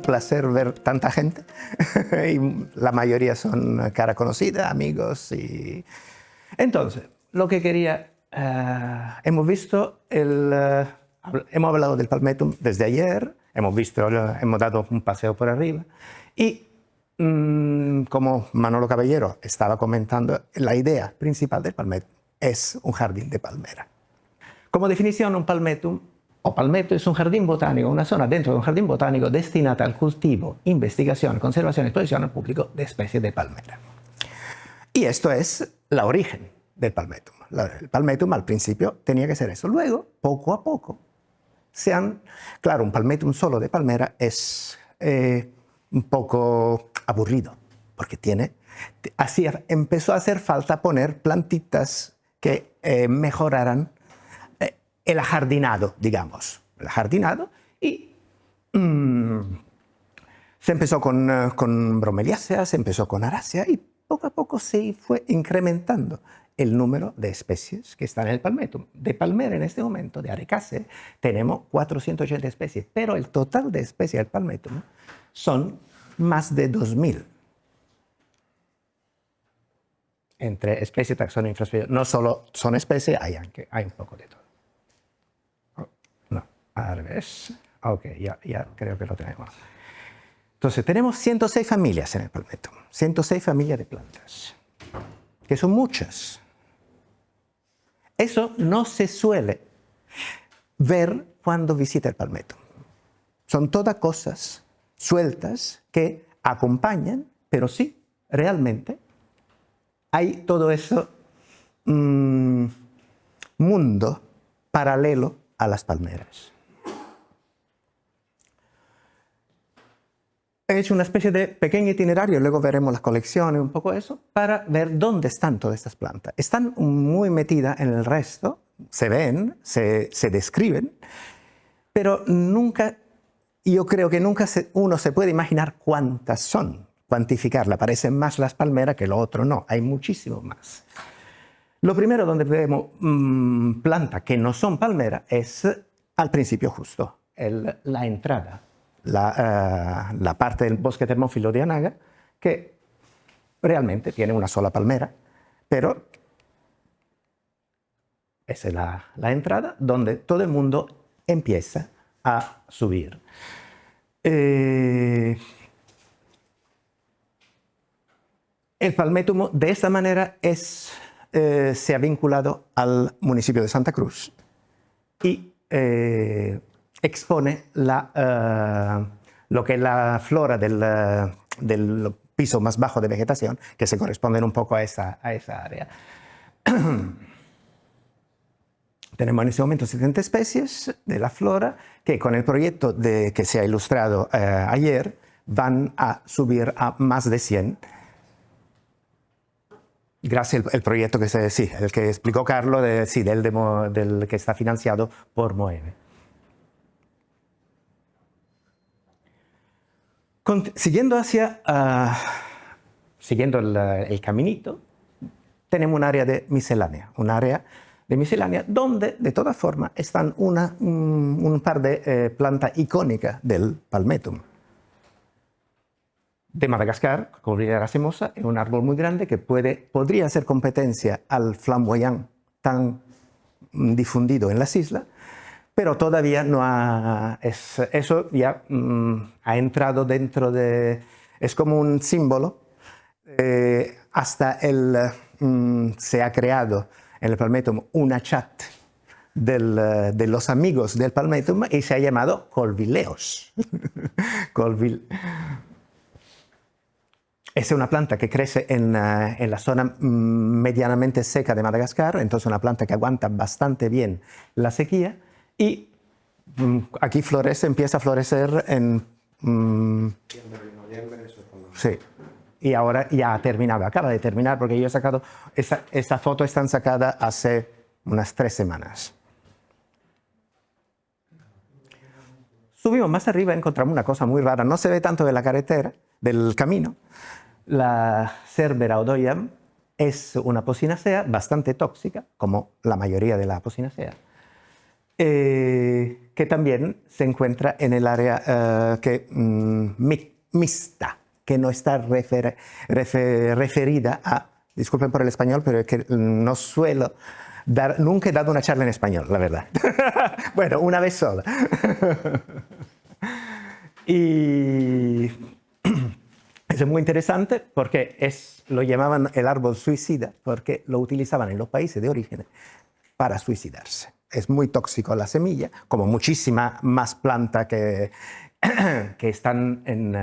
un placer ver tanta gente y la mayoría son cara conocida, amigos. Y... Entonces, lo que quería, hemos visto, hemos hablado del Palmetto desde ayer, hemos dado un paseo por arriba y como Manolo Caballero estaba comentando, la idea principal del Palmetto es un jardín de palmera. Como definición, un palmetto es un jardín botánico, una zona dentro de un jardín botánico destinada al cultivo, investigación, conservación y exposición al público de especies de palmera. Y esto es la origen del palmetto. El palmetto al principio tenía que ser eso. Luego, poco a poco, claro, un palmetto solo de palmera es un poco aburrido, porque empezó a hacer falta poner plantitas que mejoraran el ajardinado, digamos. El ajardinado y se empezó con bromeliáceas, se empezó con arácea y poco a poco se fue incrementando el número de especies que están en el palmetto. De palmera en este momento, de Arecácea, tenemos 480 especies, pero el total de especies del palmetto son más de 2000. Entre especies, taxón e infraespecies. No solo son especies, hay un poco de todo. No, al revés. Ok, ya creo que lo tenemos. Entonces, tenemos 106 familias en el palmetto. 106 familias de plantas, que son muchas. Eso no se suele ver cuando visita el palmetto. Son todas cosas sueltas que acompañan, pero sí, realmente, hay todo eso mundo paralelo a las palmeras. He hecho una especie de pequeño itinerario, luego veremos las colecciones, un poco eso, para ver dónde están todas estas plantas. Están muy metidas en el resto, se ven, se describen, pero nunca, yo creo que nunca uno se puede imaginar cuántas son, cuantificarla. Parecen más las palmeras que lo otro, no, hay muchísimo más. Lo primero donde vemos plantas que no son palmeras es al principio justo, la entrada. La parte del bosque termófilo de Anaga, que realmente tiene una sola palmera, pero esa es la entrada donde todo el mundo empieza a subir. El palmetto de esta manera se ha vinculado al municipio de Santa Cruz y expone lo que es la flora del piso más bajo de vegetación, que se corresponden un poco a esa área. Tenemos en este momento 70 especies de la flora que con el proyecto que se ha ilustrado ayer van a subir a más de 100. Gracias al proyecto el que explicó Carlos, del que está financiado por Moeve. Siguiendo el caminito, tenemos un área de miscelánea, donde de todas formas están un par de plantas icónicas del palmetto. De Madagascar, Corvina racemosa, es un árbol muy grande que podría hacer competencia al flamboyant tan difundido en las islas, pero todavía no eso ya ha entrado dentro de... Es como un símbolo. Se ha creado en el palmetto una chat de los amigos del palmetto y se ha llamado Colvileos. Es una planta que crece en la zona medianamente seca de Madagascar, entonces una planta que aguanta bastante bien la sequía y aquí empieza a florecer en... sí, y ahora ya ha terminado, acaba de terminar porque yo he sacado, esta foto está sacada hace unas 3 semanas. Subimos más arriba y encontramos una cosa muy rara, no se ve tanto de la carretera, del camino. La Cerbera odoiam es una Apocynaceae bastante tóxica, como la mayoría de las Apocynaceae. que también se encuentra en el área mixta, que no está referida a, disculpen por el español, pero es que no suelo nunca he dado una charla en español, la verdad. Bueno, una vez sola. Y eso es muy interesante porque lo llamaban el árbol suicida, porque lo utilizaban en los países de origen para suicidarse. Es muy tóxico la semilla, como muchísima más planta que están en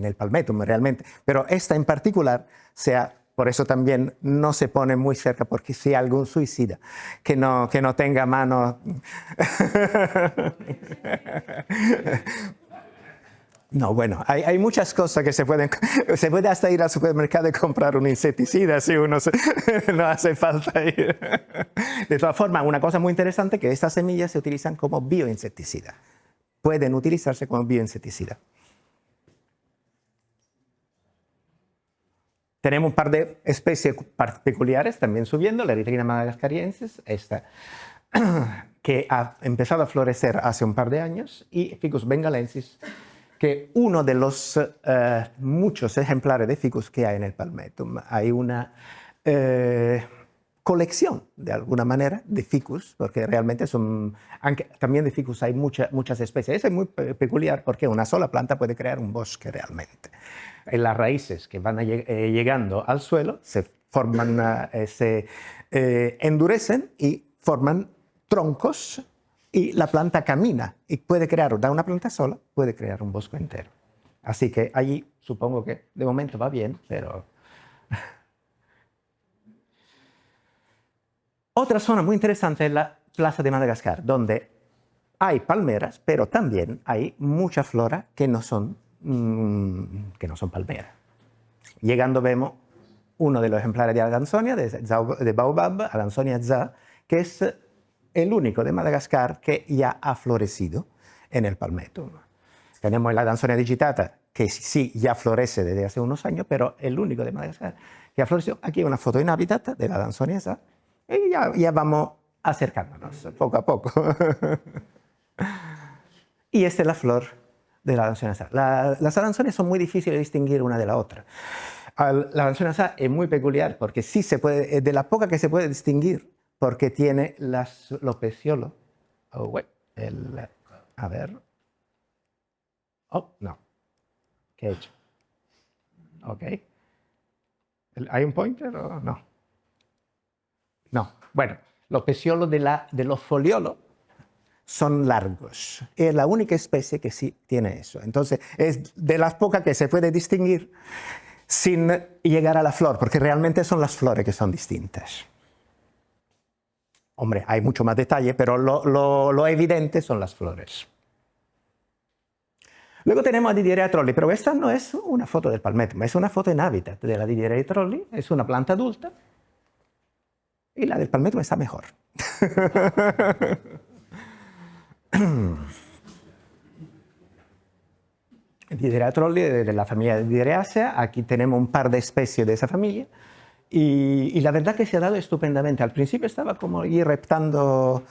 el palmetum realmente. Pero esta en particular, por eso también no se pone muy cerca, porque si hay algún suicida que no tenga mano... No, bueno, hay muchas cosas que se puede hasta ir al supermercado y comprar un insecticida si uno no hace falta ir. De todas formas, una cosa muy interesante es que estas semillas se utilizan como bioinsecticida. Pueden utilizarse como bioinsecticida. Tenemos un par de especies peculiares también subiendo, la Erythrina madagascariensis, esta que ha empezado a florecer hace un par de años, y Ficus bengalensis, que uno de los muchos ejemplares de ficus que hay en el palmetum. Hay una colección, de alguna manera, de ficus, porque realmente también de ficus hay muchas especies. Eso es muy peculiar porque una sola planta puede crear un bosque realmente. En las raíces que van llegando al suelo se forman, se endurecen y forman troncos, y la planta camina y puede crear, da una planta sola, puede crear un bosque entero. Así que allí supongo que de momento va bien, pero... Otra zona muy interesante es la Plaza de Madagascar, donde hay palmeras, pero también hay mucha flora que no son palmeras. Llegando vemos uno de los ejemplares de Adansonia, de Baobab, Adansonia za, que es el único de Madagascar que ya ha florecido en el palmetum. Tenemos la Adansonia digitata, que sí ya florece desde hace unos años, pero el único de Madagascar que ha florecido. Aquí hay una foto in habitat de la Adansonia za, y ya vamos acercándonos poco a poco. Y esta es la flor de la Adansonia za. Las Adansonias son muy difíciles de distinguir una de la otra. La Adansonia za es muy peculiar porque sí se puede, de la poca que se puede distinguir, porque tiene los peciolos. Oh, wait, a ver. Oh, no. ¿Qué he hecho? Ok. ¿Hay un pointer o no? No. Bueno, los peciolos de los foliolos son largos. Es la única especie que sí tiene eso. Entonces, es de las pocas que se puede distinguir sin llegar a la flor, porque realmente son las flores que son distintas. Hombre, hay mucho más detalle, pero lo evidente son las flores. Luego tenemos a Didiera trolli, pero esta no es una foto del palmetum, es una foto en hábitat de la Didiera trolli, es una planta adulta, y la del palmetum está mejor. Didiera trolli de la familia de Dideraceae, aquí tenemos un par de especies de esa familia, y la verdad que se ha dado estupendamente. Al principio estaba como ir reptando,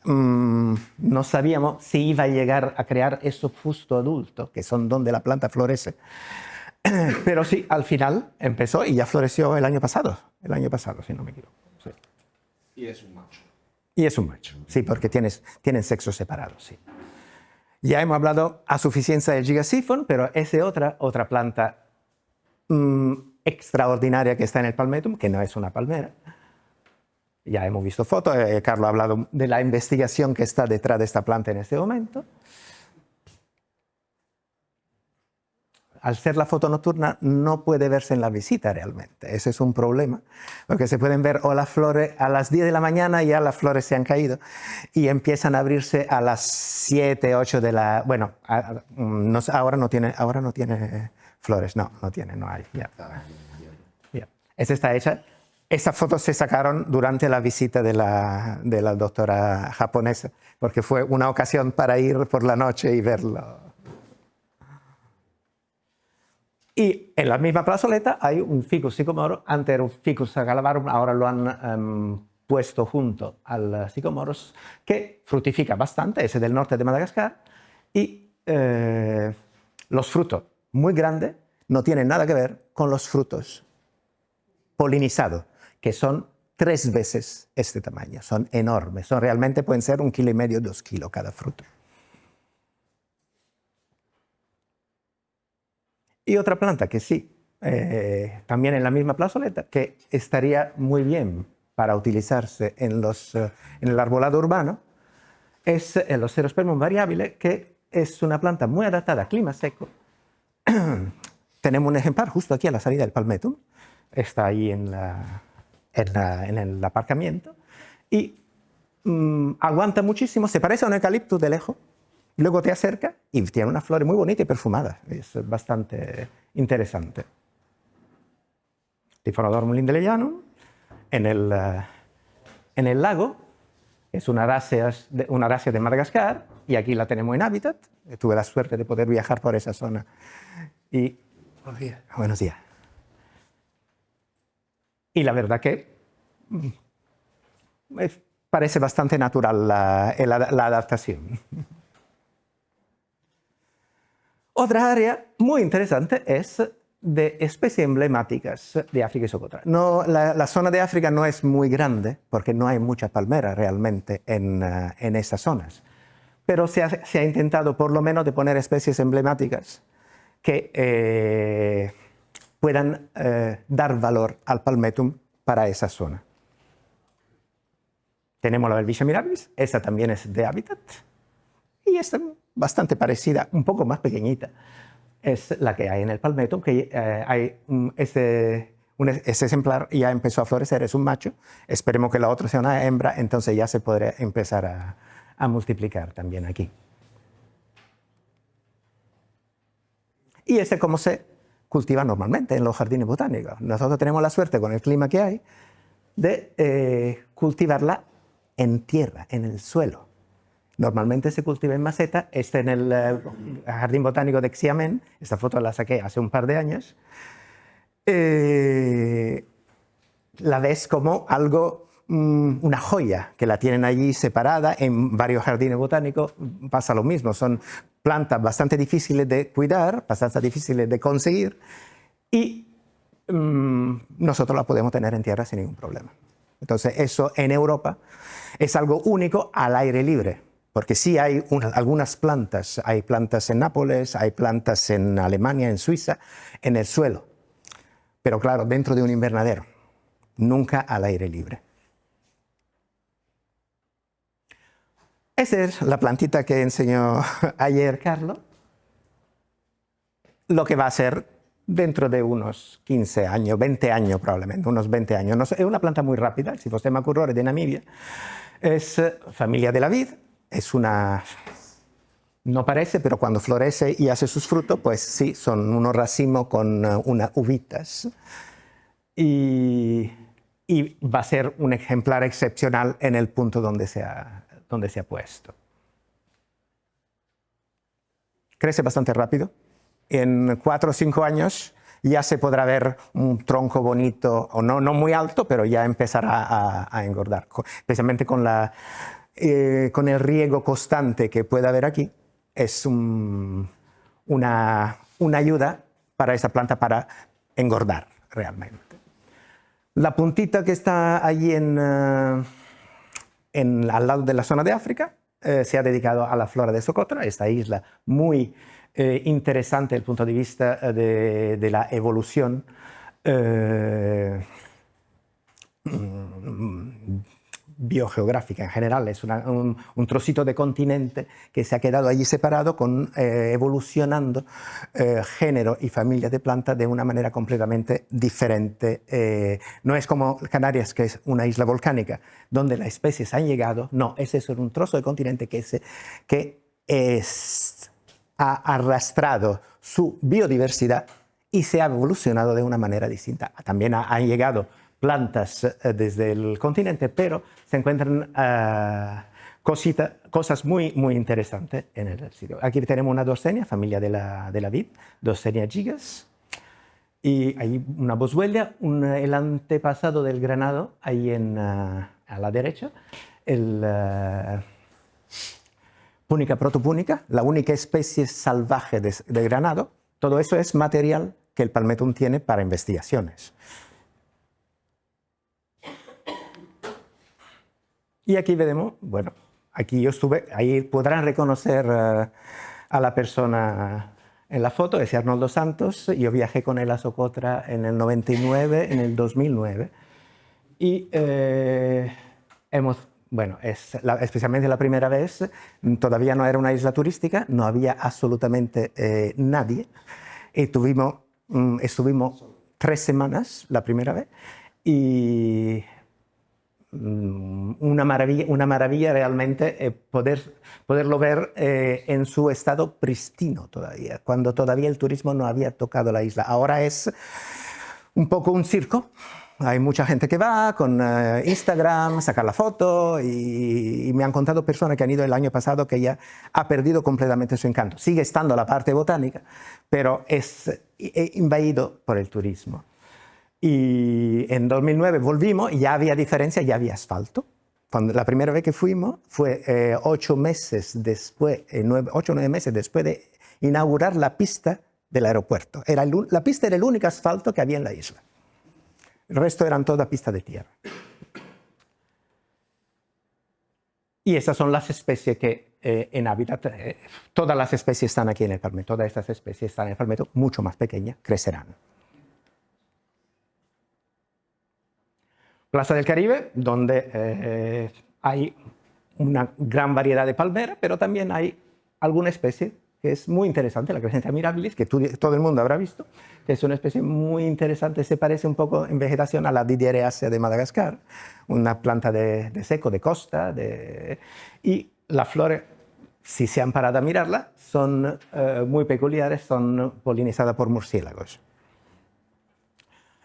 no sabíamos si iba a llegar a crear esos fustos adultos, que son donde la planta florece. Pero sí, al final empezó y ya floreció el año pasado, si no me equivoco. Sí. Y es un macho. Y es un macho, sí, porque tienen sexos separados, sí. Ya hemos hablado a suficiencia del Gigasifon, pero esa es otra planta extraordinaria que está en el palmetum, que no es una palmera. Ya hemos visto fotos, Carlos ha hablado de la investigación que está detrás de esta planta en este momento. Al ser la foto nocturna no puede verse en la visita realmente, ese es un problema, porque se pueden ver o las flores a las 10 de la mañana, ya las flores se han caído y empiezan a abrirse a las 7, 8 de la... Bueno, ahora no tiene flores, no hay. Ya. Esta está hecha. Estas fotos se sacaron durante la visita de la doctora japonesa, porque fue una ocasión para ir por la noche y verlo. Y en la misma plazoleta hay un Ficus sicomoro, antes era un Ficus agalavarum, ahora lo han puesto junto al Sycomoros, que fructifica bastante, es del norte de Madagascar, y los frutos muy grandes no tienen nada que ver con los frutos polinizados, que son 3 veces este tamaño, son enormes, realmente pueden ser 1,5 kg, 2 kilos cada fruto. Y otra planta que sí, también en la misma plazoleta, que estaría muy bien para utilizarse en el arbolado urbano, es el Ocerospermum variabile, que es una planta muy adaptada a clima seco. Tenemos un ejemplar justo aquí a la salida del Palmetum, está ahí en el aparcamiento, y aguanta muchísimo, se parece a un eucaliptus de lejos, luego te acerca y tiene unas flores muy bonitas y perfumadas, es bastante interesante. Tifronodormus lindleyanum, en el lago, es una aracia de Madagascar, y aquí la tenemos en hábitat. Tuve la suerte de poder viajar por esa zona. Y, buenos días. Y la verdad que parece bastante natural la adaptación. Otra área muy interesante es de especies emblemáticas de África y Socotra. No, la zona de África no es muy grande porque no hay mucha palmera realmente en esas zonas, pero se ha intentado por lo menos de poner especies emblemáticas que puedan dar valor al palmetum para esa zona. Tenemos la Welwitschia mirabilis, esta también es de hábitat, y esta bastante parecida, un poco más pequeñita, es la que hay en el palmetum, que ese ejemplar ya empezó a florecer, es un macho, esperemos que la otra sea una hembra, entonces ya se podrá empezar a multiplicar también aquí. Y ese como se cultiva normalmente en los jardines botánicos. Nosotros tenemos la suerte con el clima que hay de cultivarla en tierra, en el suelo. Normalmente se cultiva en maceta, está en el Jardín Botánico de Xiamen, esta foto la saqué hace un par de años. La ves como algo, una joya, que la tienen allí separada en varios jardines botánicos, pasa lo mismo, son plantas bastante difíciles de cuidar, bastante difíciles de conseguir, y nosotros la podemos tener en tierra sin ningún problema. Entonces eso en Europa es algo único al aire libre. Porque sí hay algunas plantas, hay plantas en Nápoles, hay plantas en Alemania, en Suiza, en el suelo. Pero claro, dentro de un invernadero, nunca al aire libre. Esa es la plantita que enseñó ayer Carlos. Lo que va a ser dentro de unos 15 años, 20 años probablemente, unos 20 años. No sé, es una planta muy rápida, el Cyphostemma currore de Namibia. Es familia de la vid. Es una, no parece, pero cuando florece y hace sus frutos, pues sí, son unos racimos con unas uvitas. Y va a ser un ejemplar excepcional en el punto donde se ha puesto. Crece bastante rápido. En 4 o 5 años ya se podrá ver un tronco bonito, o no muy alto, pero ya empezará a engordar, especialmente con el riego constante que puede haber aquí, es una ayuda para esa planta para engordar realmente. La puntita que está allí al lado de la zona de África se ha dedicado a la flora de Socotra, esta isla muy interesante desde el punto de vista de la evolución biogeográfica en general. Es un trocito de continente que se ha quedado allí separado, evolucionando género y familia de plantas de una manera completamente diferente. No es como Canarias, que es una isla volcánica, donde las especies han llegado. No, ese es un trozo de continente que ha arrastrado su biodiversidad y se ha evolucionado de una manera distinta. También han llegado plantas desde el continente, pero se encuentran cosas muy interesantes en el sitio. Aquí tenemos una Dorsenia, familia de la vid, Dorsenia gigas, y hay una boswellia, el antepasado del granado, ahí en a la derecha, el Púnica protopúnica, la única especie salvaje de granado. Todo eso es material que el Palmetto tiene para investigaciones. Y aquí veremos, bueno, aquí yo estuve, ahí podrán reconocer a la persona en la foto, es Arnoldo Santos. Yo viajé con él a Socotra en el 99, en el 2009. Y bueno, especialmente la primera vez, todavía no era una isla turística, no había absolutamente nadie. Y estuvimos 3 semanas la primera vez y una maravilla realmente poderlo ver en su estado pristino todavía, cuando todavía el turismo no había tocado la isla. Ahora es un poco un circo. Hay mucha gente que va con Instagram, sacar la foto y me han contado personas que han ido el año pasado que ya ha perdido completamente su encanto. Sigue estando la parte botánica, pero es invadido por el turismo. Y en 2009 volvimos y ya había diferencia, ya había asfalto. La primera vez que fuimos fue 8 meses después, 8 o 9 meses después de inaugurar la pista del aeropuerto. La pista era el único asfalto que había en la isla. El resto eran toda pista de tierra. Y esas son las especies que en hábitat, todas las especies están aquí en el Palmetto, todas estas especies están en el Palmetto, mucho más pequeñas, crecerán. Plaza del Caribe, donde hay una gran variedad de palmeras, pero también hay alguna especie que es muy interesante, la Crescentia mirabilis, que todo el mundo habrá visto, que es una especie muy interesante, se parece un poco en vegetación a la Didieraceae de Madagascar, una planta de seco, de costa, y las flores, si se han parado a mirarla, son muy peculiares, son polinizadas por murciélagos.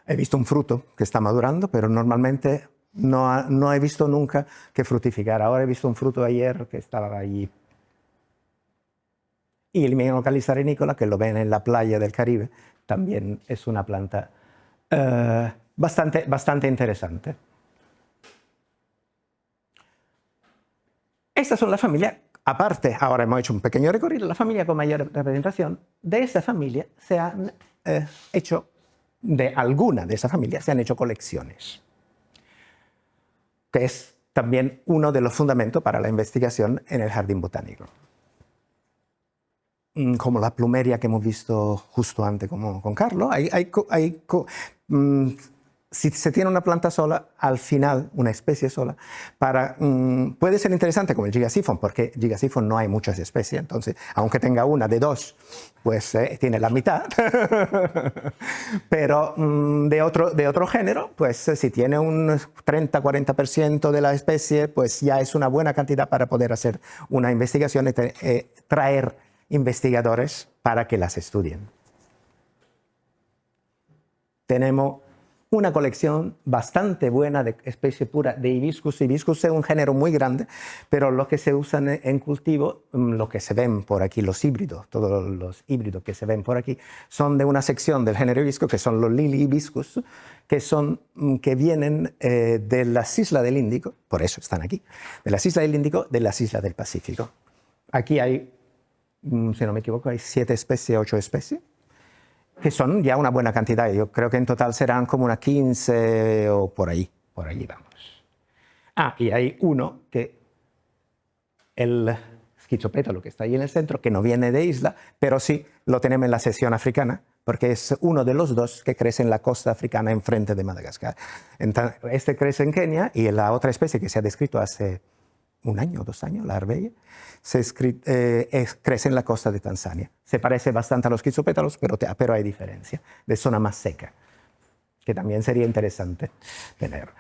He visto un fruto que está madurando, pero normalmente no he visto nunca que frutificara. Ahora he visto un fruto ayer que estaba allí. Y el Mianocalis arenicola, que lo ven en la playa del Caribe, también es una planta bastante interesante. Estas son las familias, aparte, ahora hemos hecho un pequeño recorrido, la familia con mayor representación. De esta familia se han hecho, de alguna de esas familias se han hecho colecciones, que es también uno de los fundamentos para la investigación en el jardín botánico. Como la plumeria que hemos visto justo antes con Carlos. Si se tiene una planta sola, al final, una especie sola, puede ser interesante como el Gigasifon, porque Gigasifon no hay muchas especies, entonces, aunque tenga una de 2, pues tiene la mitad. Pero de otro género, pues si tiene un 30-40% de la especie, pues ya es una buena cantidad para poder hacer una investigación y traer investigadores para que las estudien. Tenemos una colección bastante buena de especie pura de hibiscus. Hibiscus es un género muy grande, pero lo que se usan en cultivo, lo que se ven por aquí, los híbridos, todos los híbridos que se ven por aquí, son de una sección del género hibiscus, que son los lily hibiscus, que vienen de las islas del Índico, por eso están aquí, de las islas del Índico, de las islas del Pacífico. Aquí hay, si no me equivoco, hay 7 especies, 8 especies, que son ya una buena cantidad. Yo creo que en total serán como unas 15 o por allí vamos. Y hay uno que, el Schizopétalo, que está ahí en el centro, que no viene de isla, pero sí lo tenemos en la sección africana, porque es uno de los 2 que crece en la costa africana enfrente de Madagascar. Entonces, este crece en Kenia y la otra especie que se ha descrito hace 1 año o 2 años, la arbella, crece en la costa de Tanzania. Se parece bastante a los schizopétalos, pero hay diferencia, de zona más seca, que también sería interesante tener.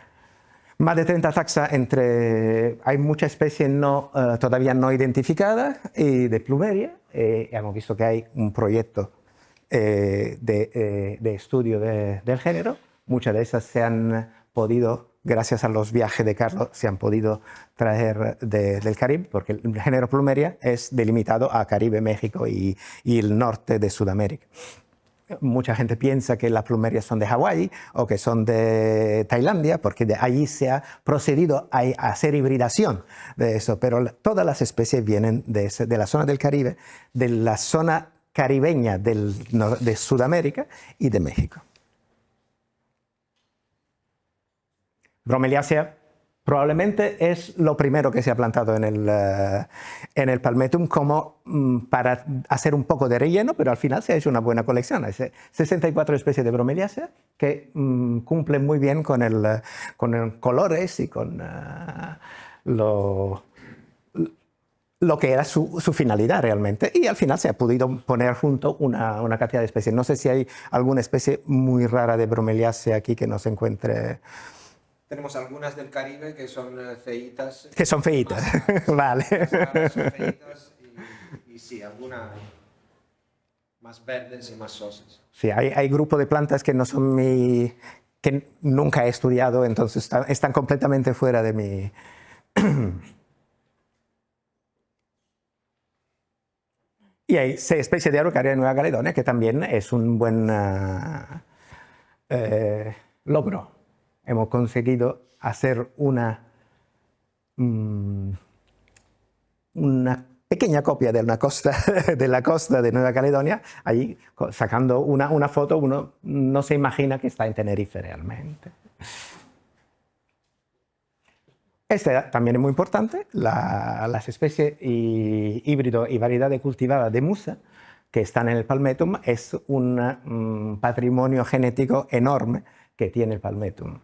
Más de 30 taxas hay mucha especie todavía no identificada y de plumeria. Hemos visto que hay un proyecto de estudio del género. Muchas de esas se han podido, gracias a los viajes de Carlos, se han podido traer del Caribe, porque el género plumeria es delimitado a Caribe, México y el norte de Sudamérica. mucha gente piensa que las plumerias son de Hawái o que son de Tailandia, porque de allí se ha procedido a hacer hibridación de eso, pero todas las especies vienen de la zona del Caribe, de la zona caribeña de Sudamérica y de México. Bromeliaceae probablemente es lo primero que se ha plantado en el Palmetum como para hacer un poco de relleno, pero al final se ha hecho una buena colección. Hay 64 especies de Bromeliaceae que cumplen muy bien con colores y con lo que era su finalidad realmente. Y al final se ha podido poner junto una cantidad de especies. No sé si hay alguna especie muy rara de Bromeliaceae aquí que no se encuentre. Tenemos algunas del Caribe que son feitas. Que son feitas, vale. Son feitas y sí, algunas más verdes y más sosas. Sí, hay grupos de plantas que no son que nunca he estudiado, entonces están completamente fuera de mi. Y hay 6 especies de Araucaria de Nueva Caledonia, que también es un buen logro. Hemos conseguido hacer una pequeña copia de la costa de Nueva Caledonia. Allí, sacando una foto, uno no se imagina que está en Tenerife realmente. Este también es muy importante, las especies híbrido y variedades cultivadas de Musa que están en el Palmetum es un patrimonio genético enorme que tiene el Palmetum.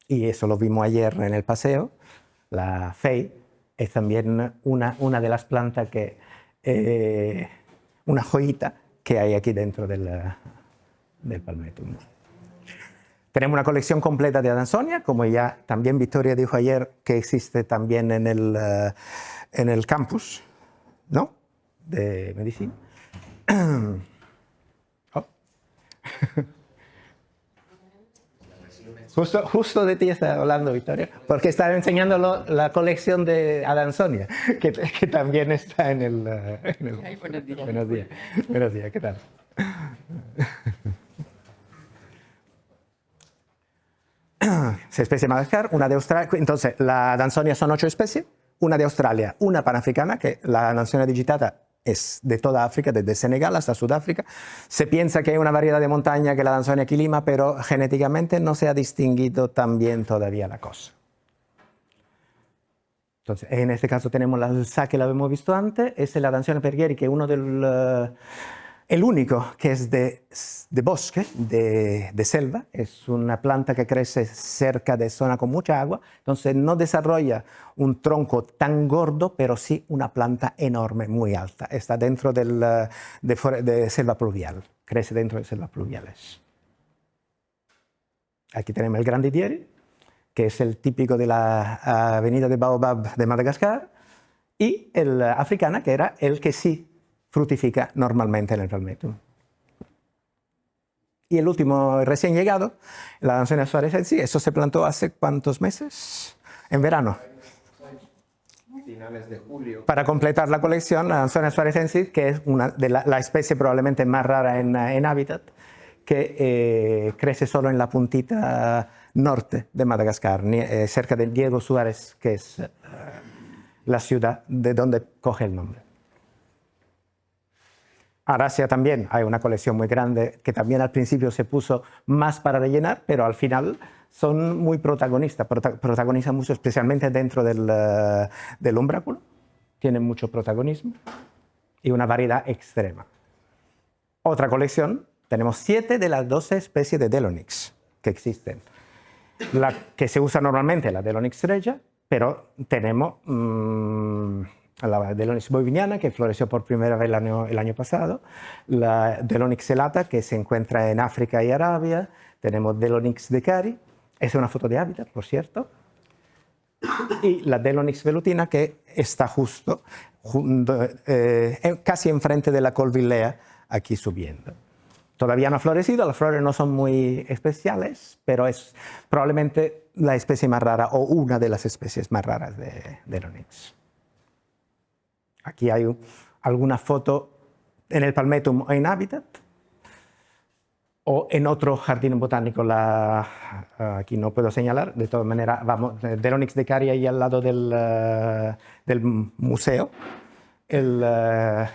Y eso lo vimos ayer en el paseo. La Fei es también una de las plantas una joyita que hay aquí dentro del Palmetum. Tenemos una colección completa de Adansonia, como ya también Victoria dijo ayer, que existe también en el campus, ¿no?, de medicina. Oh. Justo de ti estaba hablando, Victoria, porque estaba enseñando la colección de Adansonia, que también está en el. Ay, buenos días. Buenos días. Buenos días, ¿qué tal? Especie de Madagascar, una de Australia. Entonces, la Adansonia son 8 especies, una de Australia, una panafricana, que la Adansonia digitata es de toda África, desde Senegal hasta Sudáfrica. Se piensa que hay una variedad de montaña que la Adansonia quilima, pero genéticamente no se ha distinguido tan bien todavía la cosa. Entonces, en este caso tenemos la alza que la hemos visto antes, es la Adansonia pergueri, que es el único que es de bosque, de selva. Es una planta que crece cerca de zonas con mucha agua, entonces no desarrolla un tronco tan gordo, pero sí una planta enorme, muy alta. Está dentro de selva pluvial, crece dentro de selvas pluviales. Aquí tenemos el grandidieri, que es el típico de la avenida de Baobab de Madagascar, y el africana, que era el que sí fructifica normalmente en el Palmetum. Y el último recién llegado, la Adansonia suarecensis, eso se plantó hace ¿cuántos meses? En verano. Finales de julio. Para completar la colección, la Adansonia suarecensis, que es una de la especie probablemente más rara en hábitat, que crece solo en la puntita norte de Madagascar, cerca de Diego Suárez, que es la ciudad de donde coge el nombre. Aracia también hay una colección muy grande que también al principio se puso más para rellenar, pero al final son muy protagonistas, protagonizan mucho, especialmente dentro del umbráculo, tienen mucho protagonismo y una variedad extrema. Otra colección, tenemos 7 de las 12 especies de Delonyx que existen. La que se usa normalmente, la Delonyx regia, pero tenemos la Delonyx boviniana, que floreció por primera vez el año pasado, la Delonyx celata, que se encuentra en África y Arabia, tenemos Delonyx decari, es una foto de hábitat, por cierto, y la Delonyx velutina, que está justo, casi enfrente de la Colvillea, aquí subiendo. Todavía no ha florecido, las flores no son muy especiales, pero es probablemente la especie más rara o una de las especies más raras de Delonyx. Aquí hay alguna foto en el Palmetum o en Habitat, o en otro jardín botánico, aquí no puedo señalar, de todas maneras, vamos, Delonix de Cari ahí al lado del museo, la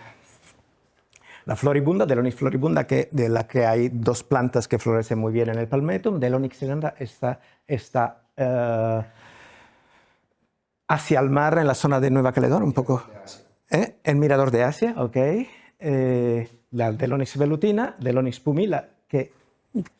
floribunda, Delonix floribunda, de la que hay dos plantas que florecen muy bien en el Palmetum. Delonix segunda está hacia el mar, en la zona de Nueva Caledonia, un poco. El mirador de Asia, ok. La Delonix velutina, Delonix pumila, que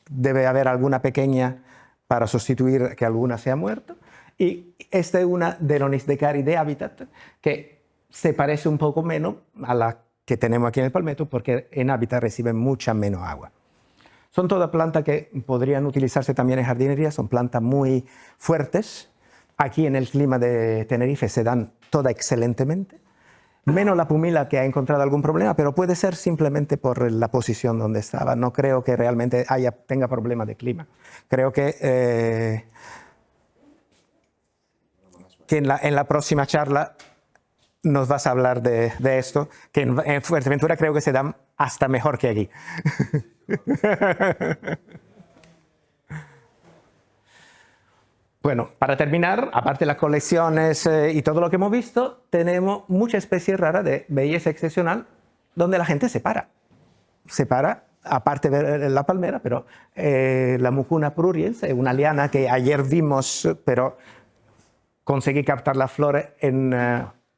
debe haber alguna pequeña para sustituir que alguna se ha muerto. Y esta es una Delonix de Cari de Habitat, que se parece un poco menos a la que tenemos aquí en el Palmetto, porque en Habitat reciben mucha menos agua. Son todas plantas que podrían utilizarse también en jardinería, son plantas muy fuertes. Aquí en el clima de Tenerife se dan todas excelentemente. Menos la pumila, que ha encontrado algún problema, pero puede ser simplemente por la posición donde estaba. No creo que realmente tenga problemas de clima. Creo que en la próxima charla nos vas a hablar de esto, que en Fuerteventura creo que se dan hasta mejor que aquí. Bueno, para terminar, aparte de las colecciones y todo lo que hemos visto, tenemos muchas especies raras de belleza excepcional donde la gente se para. Se para, aparte de la palmera, pero la Mucuna pruriens es una liana que ayer vimos, pero conseguí captar las flores en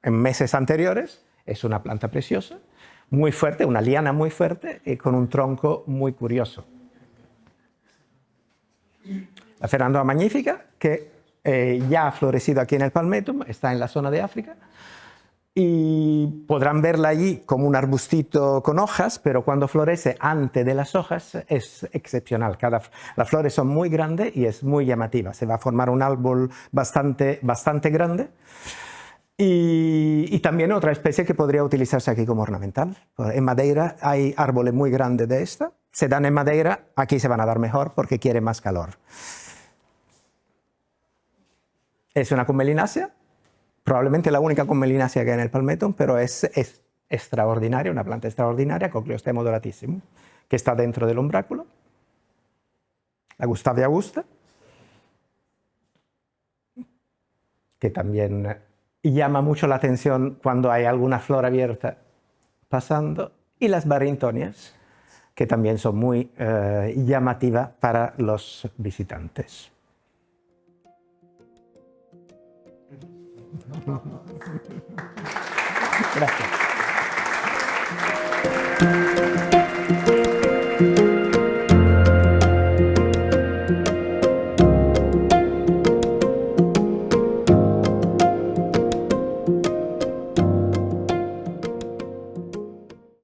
meses anteriores. Es una planta preciosa, muy fuerte, una liana muy fuerte y con un tronco muy curioso. La Fernandona magnífica, que ya ha florecido aquí en el Palmetum, está en la zona de África, y podrán verla allí como un arbustito con hojas, pero cuando florece antes de las hojas es excepcional. Las flores son muy grandes y es muy llamativa. Se va a formar un árbol bastante grande. Y también otra especie que podría utilizarse aquí como ornamental. En Madeira hay árboles muy grandes de esta. Se dan en Madeira, aquí se van a dar mejor porque quiere más calor. Es una comelinácea, probablemente la única comelinácea que hay en el Palmetto, pero es extraordinaria, una planta extraordinaria, Cochleostemo doratissimum, que está dentro del umbráculo. La Gustavia augusta, que también llama mucho la atención cuando hay alguna flor abierta pasando, y las Barringtonias, que también son muy llamativas para los visitantes. Gracias.